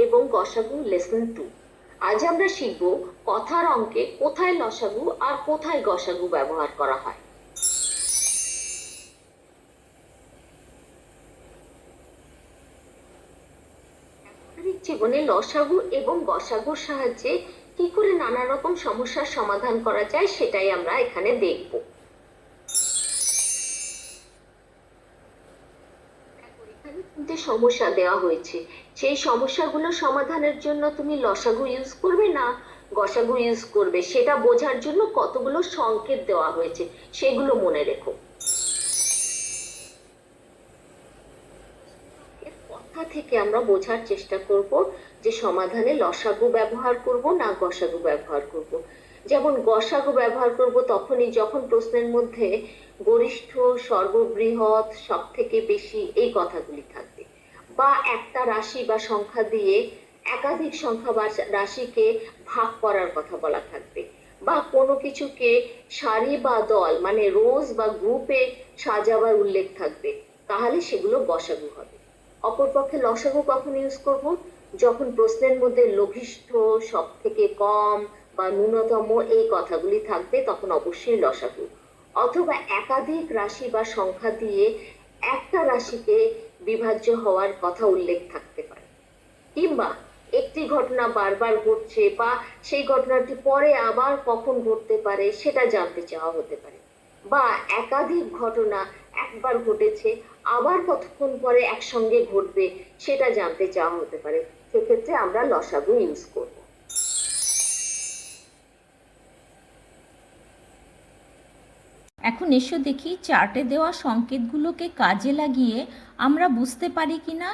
এবং গসাগু লেসন 2। আজ আমরা শিখব কথার অঙ্কে কোথায় লসাগু আর কোথায় গসাগু ব্যবহার করা হয়। ব্যবহারিক জীবনে লসাগু এবং গসাগুর সাহায্যে কি করে নানা রকম সমস্যার সমাধান করা যায় সেটাই আমরা এখানে দেখব। সমস্যা দেওয়া হয়েছে, সেই সমস্যাগুলো সমাধানের জন্য তুমি লসাগু ইউজ করবে না গসাগু ইউজ করবে সেটা বোঝার জন্য কতগুলো সংকেত দেওয়া হয়েছে, সেগুলো মনে রেখো। কথা থেকে আমরা বোঝার চেষ্টা করব যে সমাধানে লসাগু ব্যবহার করব না গসাগু ব্যবহার করব। যেমন গসাগু ব্যবহার করব তখনই যখন প্রশ্নের মধ্যে গরিষ্ঠ, সর্ববৃহৎ, সব থেকে বেশি এই কথাগুলি থাকবে, বা একটা রাশি বা সংখ্যা দিয়ে একাধিক সংখ্যা বা রাশিকে ভাগ করার কথা বলা থাকবে, বা কোনো কিছুকে সারি বা দল মানে রোজ বা গ্রুপে সাজাবার উল্লেখ থাকবে, তাহলে সেগুলো গসাগু হবে। অপরপক্ষে লসাগু কখন ইউজ করব? যখন প্রশ্নের মধ্যে লঘিষ্ঠ, সব থেকে কম বা ন্যূনতম এই কথাগুলি থাকবে তখন অবশ্যই লসাগু। অথবা একাধিক রাশি বা সংখ্যা দিয়ে একটা রাশিকে বিভাজ্য হওয়ার কথা উল্লেখ থাকতে পারে, কিংবা একটি ঘটনা বারবার ঘটছে বা সেই ঘটনাটি পরে আবার কখন ঘটতে পারে সেটা জানতে চাওয়া হতে পারে, বা একাধিক ঘটনা একবার ঘটেছে আবার কতক্ষণ পরে একসঙ্গে ঘটবে সেটা জানতে চাওয়া হতে পারে, সেক্ষেত্রে আমরা লসাগু ইউজ করব। এখন এসো দেখি চার্টে দেওয়া সংকেতগুলোকে কাজে লাগিয়ে আমরা বুঝতে পারি কিনা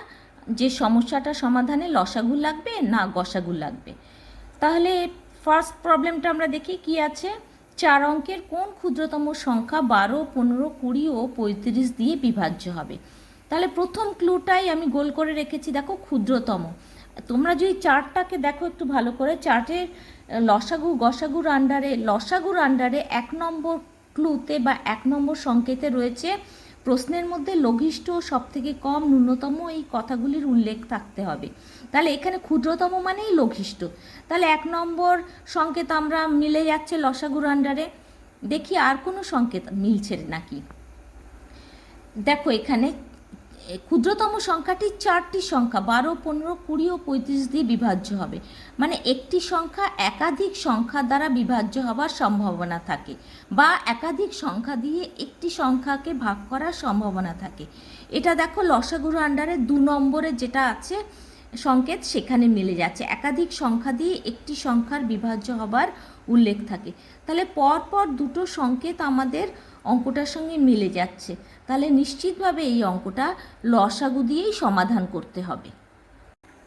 যে সমস্যাটা সমাধানে লসাগু লাগবে না গসাগু লাগবে। তাহলে ফার্স্ট প্রবলেমটা আমরা দেখি কি আছে। 4 অঙ্কের কোন ক্ষুদ্রতম সংখ্যা 12, 15, 20 ও 35 দিয়ে বিভাজ্য হবে? তাহলে প্রথম ক্লুটাই আমি গোল করে রেখেছি, দেখো ক্ষুদ্রতম। তোমরা যদি চার্টটাকে দেখো একটু ভালো করে, চার্টের লসাগুর আন্ডারে 1 নম্বর ক্লুতে বা 1 নম্বর সংকেতে রয়েছে প্রশ্নের মধ্যে লঘিষ্ঠ, সব থেকে কম, ন্যূনতম এই কথাগুলির উল্লেখ থাকতে হবে। তাহলে এখানে ক্ষুদ্রতম মানেই লঘিষ্ঠ, তাহলে 1 নম্বর সংকেত আমরা মিলে যাচ্ছে লসাগুর আন্ডারে। দেখি আর কোনো সংকেত মিলছে নাকি। দেখো এখানে ক্ষুদ্রতম সংখ্যাটি 4টি সংখ্যা 12, 15, 20 ও 35 দিয়ে বিভাজ্য হবে, মানে একটি সংখ্যা একাধিক সংখ্যা দ্বারা বিভাজ্য হওয়ার সম্ভাবনা থাকে, বা একাধিক সংখ্যা দিয়ে একটি সংখ্যাকে ভাগ করার সম্ভাবনা থাকে। এটা দেখো লসাগুর আন্ডারে 2 নম্বরে যেটা আছে সংকেত সেখানে মিলে যাচ্ছে, একাধিক সংখ্যা দিয়ে একটি সংখ্যার বিভাজ্য হবার উল্লেখ থাকে। তাহলে পরপর দুটো সংকেত আমাদের অঙ্কটার সঙ্গে মিলে যাচ্ছে, তাহলে নিশ্চিতভাবে এই অঙ্কটা লসাগু দিয়েই সমাধান করতে হবে।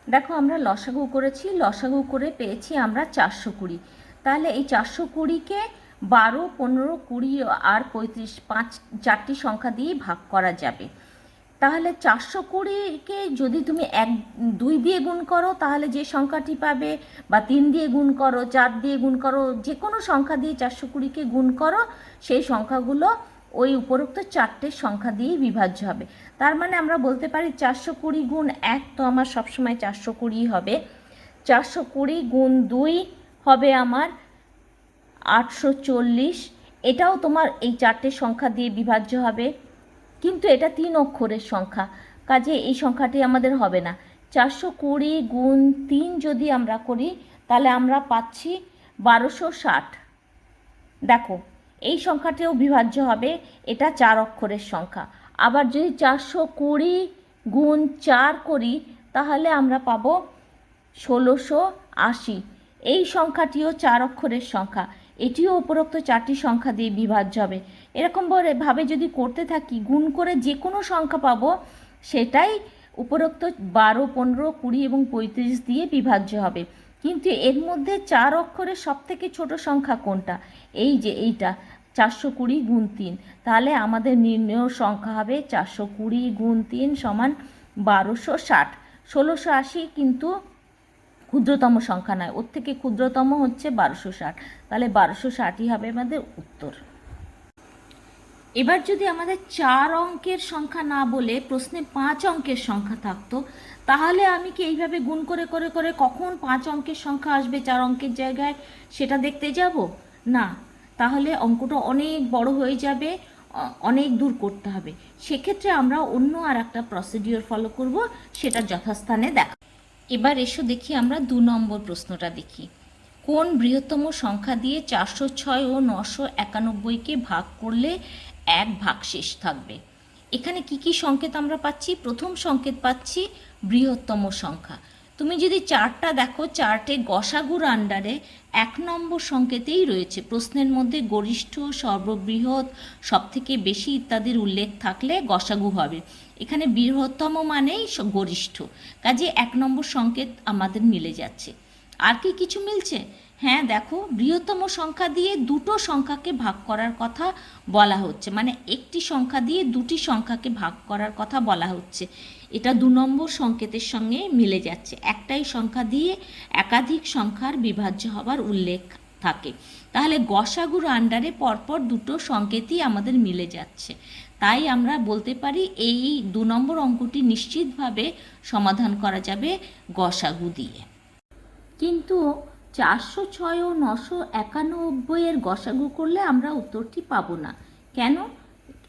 দেখো আমরা লসাগু করেছি, লসাগু করে পেয়েছি আমরা 420। তাহলে এই 420কে 12, 15, 20 আর 35 4টি সংখ্যা দিয়েই ভাগ করা যাবে। তাহলে 420কে যদি তুমি 2 দিয়ে গুণ করো তাহলে যে সংখ্যাটি পাবে, বা 3 দিয়ে গুণ করো, 4 দিয়ে গুণ করো, যে কোনো সংখ্যা দিয়ে 420কে গুণ করো, সেই সংখ্যাগুলো ওই উপরোক্ত 4টে সংখ্যা দিয়েই বিভাজ্য হবে। তার মানে আমরা বলতে পারি 420 গুণ 1 তো আমার সবসময় 420 হবে, 420 গুণ 2 হবে আমার 840, এটাও তোমার এই 4টে সংখ্যা দিয়ে বিভাজ্য হবে, কিন্তু এটা 3 অক্ষরের সংখ্যা, কাজে এই সংখ্যাটি আমাদের হবে না। 420 গুণ 3 যদি আমরা করি তাহলে আমরা পাচ্ছি 1260। দেখো এই সংখ্যাটিও বিভাজ্য হবে, এটা 4 অক্ষরের সংখ্যা। আবার যদি 420 গুণ 4 করি তাহলে আমরা পাবো 1680। এই সংখ্যাটিও 4 অক্ষরের সংখ্যা, এটিও উপরোক্ত 4টি সংখ্যা দিয়ে বিভাজ্য হবে। এরকমভাবে যদি করতে থাকি গুণ করে যে কোনো সংখ্যা পাবো সেটাই উপরোক্ত 12, 15, 20 এবং 35 দিয়ে বিভাজ্য হবে। কিন্তু এর মধ্যে 4 অক্ষরের সবথেকে ছোট সংখ্যা কোনটা? এই যে এইটা 420 গুণ 3, তাহলে আমাদের নির্ণেয় সংখ্যা হবে 420 গুণ 3 সমান 1260। 1680 কিন্তু ক্ষুদ্রতম সংখ্যা নয়, ওর থেকে ক্ষুদ্রতম হচ্ছে 1260, তাহলে 1260ই হবে আমাদের উত্তর। এবার যদি আমাদের 4 অঙ্কের সংখ্যা না বলে প্রশ্নে 5 অঙ্কের সংখ্যা থাকতো, তাহলে আমি কি এইভাবে গুণ করে করে করে কখন 5 অঙ্কের সংখ্যা আসবে 4 অঙ্কের জায়গায় সেটা দেখতে যাব? না, তাহলে অঙ্কটা অনেক বড় হয়ে যাবে, অনেক দূর করতে হবে। সেক্ষেত্রে আমরা অন্য আর একটা প্রসিডিওর ফলো করব, সেটা যথাস্থানে দেখা। এবার এসো দেখি আমরা 2 নম্বর প্রশ্নটা দেখি। কোন বৃহত্তম সংখ্যা দিয়ে 406 ও 991কে ভাগ করলে 1 ভাগশেষ থাকবে? এখানে কি কি সংকেত আমরা পাচ্ছি? প্রথম সংকেত পাচ্ছি বৃহত্তম সংখ্যা। তুমি যদি চার্টটা দেখো, চার্টে গসাগুর আন্ডারে 1 নম্বর সংকেতেই রয়েছে। প্রশ্নের মধ্যে গরিষ্ঠ, সর্ববৃহৎ, সবথেকে বেশি ইত্যাদির উল্লেখ থাকলে গসাগু হবে। এখানে বৃহত্তম মানেই গরিষ্ঠ, কাজে 1 নম্বর সংকেত আমাদের মিলে যাচ্ছে। আর কি কিছু মিলছে? হ্যাঁ, দেখো, বৃহত্তম সংখ্যা দিয়ে দুটো সংখ্যাকে ভাগ করার কথা বলা হচ্ছে, মানে একটি সংখ্যা দিয়ে দুটি সংখ্যাকে ভাগ করার কথা বলা হচ্ছে। এটা 2 নম্বর সংকেতের সঙ্গে মিলে যাচ্ছে। একটাই সংখ্যা দিয়ে একাধিক সংখ্যার বিভাজ্য হবার উল্লেখ থাকে। তাহলে গসাগুর আন্ডারে পরপর দুটো সংকেতই আমাদের মিলে যাচ্ছে। তাই আমরা বলতে পারি এই 2 নম্বর অঙ্কটি নিশ্চিতভাবে সমাধান করা যাবে গসাগু দিয়ে। কিন্তু 406 ও 991 এর গসাগু করলে আমরা উত্তরটি পাবো না। কেন?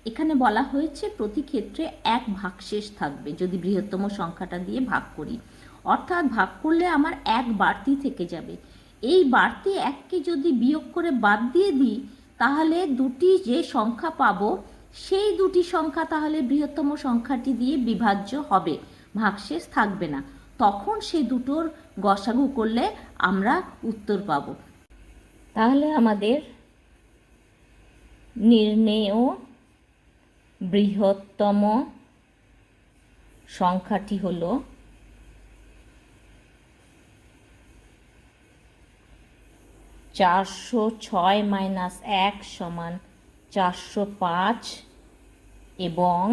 এখানে বলা হয়েছে প্রতি ক্ষেত্রে 1 ভাগশেষ থাকবে যদি বৃহত্তম সংখ্যাটা দিয়ে ভাগ করি, অর্থাৎ ভাগ করলে আমার 1 বাড়তি থেকে যাবে। এই বাড়তি 1কে যদি বিয়োগ করে বাদ দিয়ে দিই, তাহলে দুটি যে সংখ্যা পাবো সেই দুটি সংখ্যা তাহলে বৃহত্তম সংখ্যাটি দিয়ে বিভাজ্য হবে, ভাগশেষ থাকবে না। তখন সেই দুটোর গসাগু করলে আমরা উত্তর পাব। তাহলে আমাদের নির্ণেয় বৃহত্তম সংখ্যাটি হল 406 - 1 = 405 এবং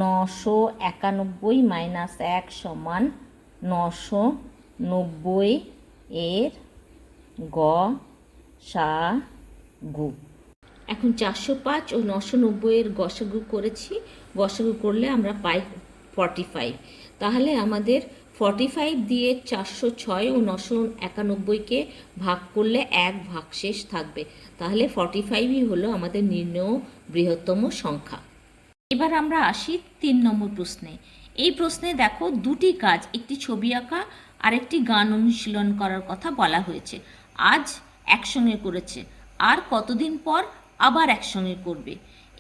991 - 1 = 990 এর গসাগু। এখন 405 ও 990 এর গসাগু করেছি। গসাগু করলে আমরা পাই 45। তাহলে আমাদের 45 দিয়ে 406 ও 991কে ভাগ করলে 1 ভাগশেষ থাকবে। তাহলে 45ই হলো আমাদের নির্ণেয় বৃহত্তম সংখ্যা। এবার আমরা আসি 3 নম্বর প্রশ্নে। এই প্রশ্নে দেখো দুটি কাজ, একটি ছবি আঁকা আর একটি গান অনুশীলন করার কথা বলা হয়েছে। আজ একসঙ্গে করেছে, আর কতদিন পর আবার একসঙ্গে করবে।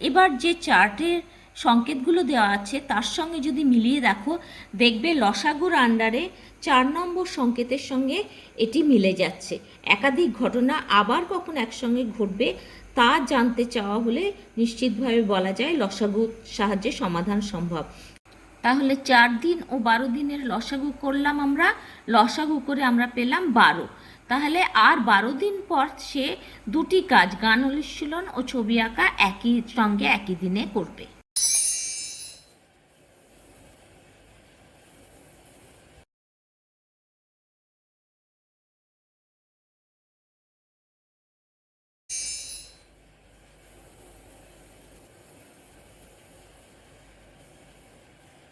এবার যে চার্টের সংকেতগুলো দেওয়া আছে তার সঙ্গে যদি মিলিয়ে দেখো, দেখবে লসাগুর আন্ডারে 4 নম্বর সংকেতের সঙ্গে এটি মিলে যাচ্ছে। একাধিক ঘটনা আবার কখন একসঙ্গে ঘটবে তা জানতে চাওয়া হলে নিশ্চিতভাবে বলা যায় লসাগুর সাহায্যে সমাধান সম্ভব। তাহলে 4 দিন ও 12 দিনের লসাগু করলাম আমরা, লসাগু করে আমরা পেলাম 12। তাহলে আর 12 দিন পর সে দুটি কাজ, গান অনুশীলন ও ছবি আঁকা একই সঙ্গে একই দিনে করবে।